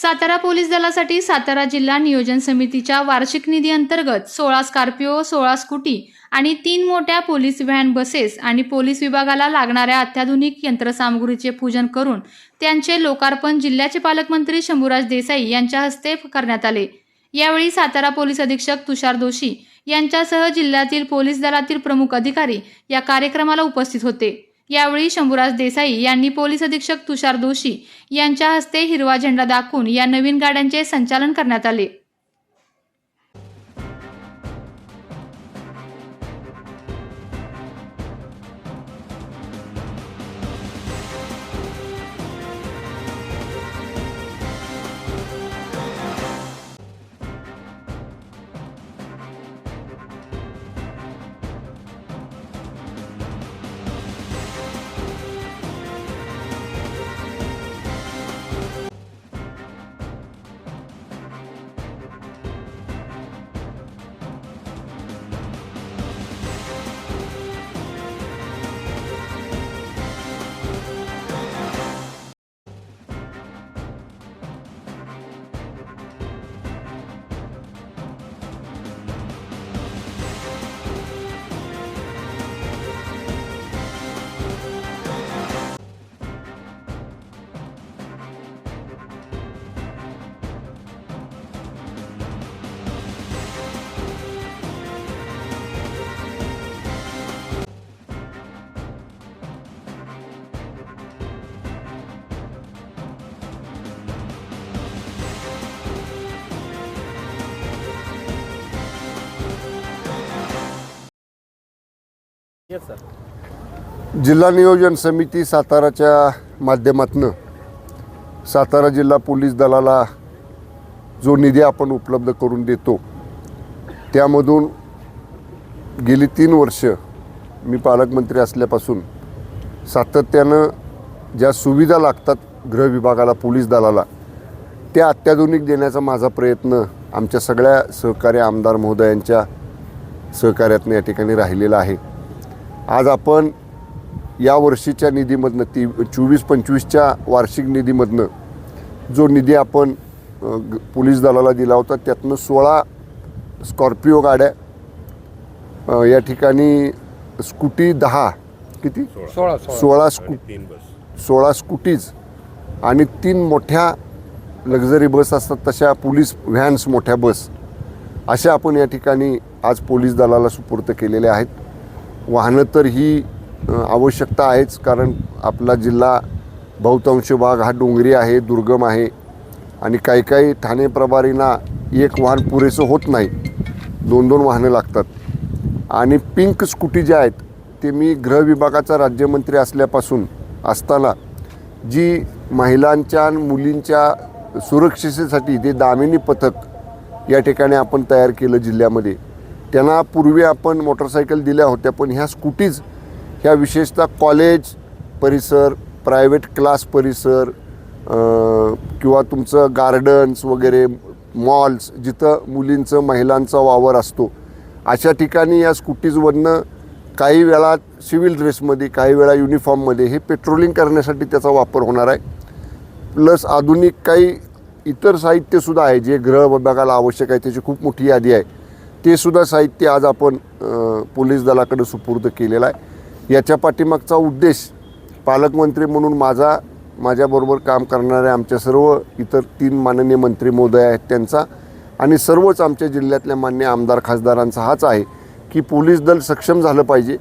Satara police दलासाठी सातारा जिल्हा नियोजन समितीच्या वार्षिक निधी अंतर्गत 16 स्कॉर्पिओ, 16 स्कूटी आणि 3 मोठ्या पोलीस व्हॅन बसेस आणि पोलीस विभागाला लागणाऱ्या अत्याधुनिक यंत्रसामुग्रीचे पूजन करून त्यांचे लोकार्पण जिल्ह्याचे पालकमंत्री शंभूराज देसाई यांच्या हस्ते करण्यात आले। यावेळी सातारा पोलीस अधीक्षक तुषार दोशी यांच्यासह जिल्ह्यातील पोलीस दलातील प्रमुख अधिकारी या कार्यक्रमाला उपस्थित होते। यावेळी शंभूराज देसाई यांनी पोलीस अधीक्षक तुषार दोशी यांच्या हस्ते हिरवा झेंडा दाखवून या नवीन गाड्यांचे संचालन करण्यात आले। जिल्हा नियोजन समिती साताराच्या माध्यमातून सातारा जिल्हा पोलीस दलाला जो निधी आपण उपलब्ध करून देतो त्यामधून गेली 3 वर्ष मी पालकमंत्री असल्यापासून सातत्यानं ज्या सुविधा लागतात गृह विभागाला, पोलीस दलाला, त्या अत्याधुनिक देण्याचा माझा प्रयत्न आमच्या सगळ्या सहकारी आमदार महोदयांच्या सहकार्यातून या ठिकाणी राहिलेला आहे। आज आपण या वर्षीच्या निधीमधनं 24-25च्या वार्षिक निधीमधनं जो निधी आपण पोलीस दलाला दिला होता त्यातनं 16 स्कॉर्पिओ गाड्या, या ठिकाणी स्कूटी 10 किती 16 स्कूटीज आणि 3 मोठ्या लक्झरी बस असतात तशा पोलीस व्हॅन्स, मोठ्या बस, अशा आपण या ठिकाणी आज पोलीस दलाला सुपूर्द केलेल्या आहेत। वाहनं तर ही आवश्यकता आहेच, कारण आपला जिल्हा बहुतांश भाग हा डोंगरी आहे, दुर्गम आहे आणि काही ठाणे प्रभारींना एक वाहन पुरेसं होत नाही, 2-2 वाहनं लागतात। आणि पिंक स्कूटी ज्या आहेत ते मी गृह विभागाचा राज्यमंत्री असताना जी महिलांच्या आणि मुलींच्या सुरक्षेसाठी ते दामिनी पथक या ठिकाणी आपण तयार केलं जिल्ह्यामध्ये। त्यांना पूर्वी आपण मोटरसायकल दिल्या होत्या, पण ह्या स्कूटीज ह्या विशेषतः कॉलेज परिसर, प्रायव्हेट क्लास परिसर किंवा तुमचं गार्डन्स वगैरे, मॉल्स जिथं मुलींचं महिलांचा वावर असतो, अशा ठिकाणी या स्कूटीजवरनं काही वेळा सिव्हिल ड्रेसमध्ये, काही वेळा युनिफॉर्ममध्ये हे पेट्रोलिंग करण्यासाठी त्याचा वापर होणार आहे। प्लस आधुनिक काही इतर साहित्यसुद्धा आहे जे गृह विभागाला आवश्यक आहे, त्याची खूप मोठी यादी आहे। ते सुद्धा साहित्य आज आपण पोलीस दलाकडे सुपूर्द केलेलं आहे। याच्या पाठीमागचा उद्देश पालकमंत्री म्हणून माझ्याबरोबर काम करणाऱ्या आमच्या सर्व इतर 3 माननीय मंत्री महोदय आहेत त्यांचा आणि सर्वच आमच्या जिल्ह्यातल्या मान्य आमदार खासदारांचा हाच आहे की पोलीस दल सक्षम झालं पाहिजे,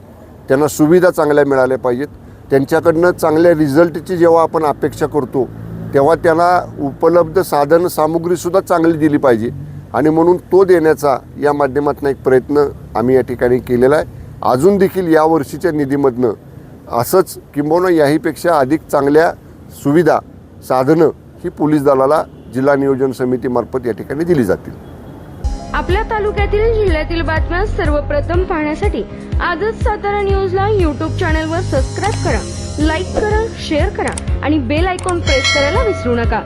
त्यांना सुविधा चांगल्या मिळाल्या पाहिजेत, त्यांच्याकडनं चांगल्या रिझल्टची जेव्हा आपण अपेक्षा करतो तेव्हा त्यांना उपलब्ध साधन सामुग्रीसुद्धा चांगली दिली पाहिजे आणि म्हणून तो देण्याचा या माध्यमातून एक प्रयत्न आम्ही या ठिकाणी केलेला आहे। अजून देखील या वर्षीच्या निधीमधनं असंच किंबहुना याहीपेक्षा अधिक चांगल्या सुविधा, साधनं ही पोलीस दलाला जिल्हा नियोजन समितीमार्फत या ठिकाणी दिली जातील। आपल्या तालुक्यातील जिल्ह्यातील बातम्या सर्वप्रथम पाहण्यासाठी आजच सातारा न्यूजला YouTube चॅनलवर सबस्क्राईब करा, लाईक करा, शेअर करा आणि बेल आयकॉन प्रेस करायला विसरू नका।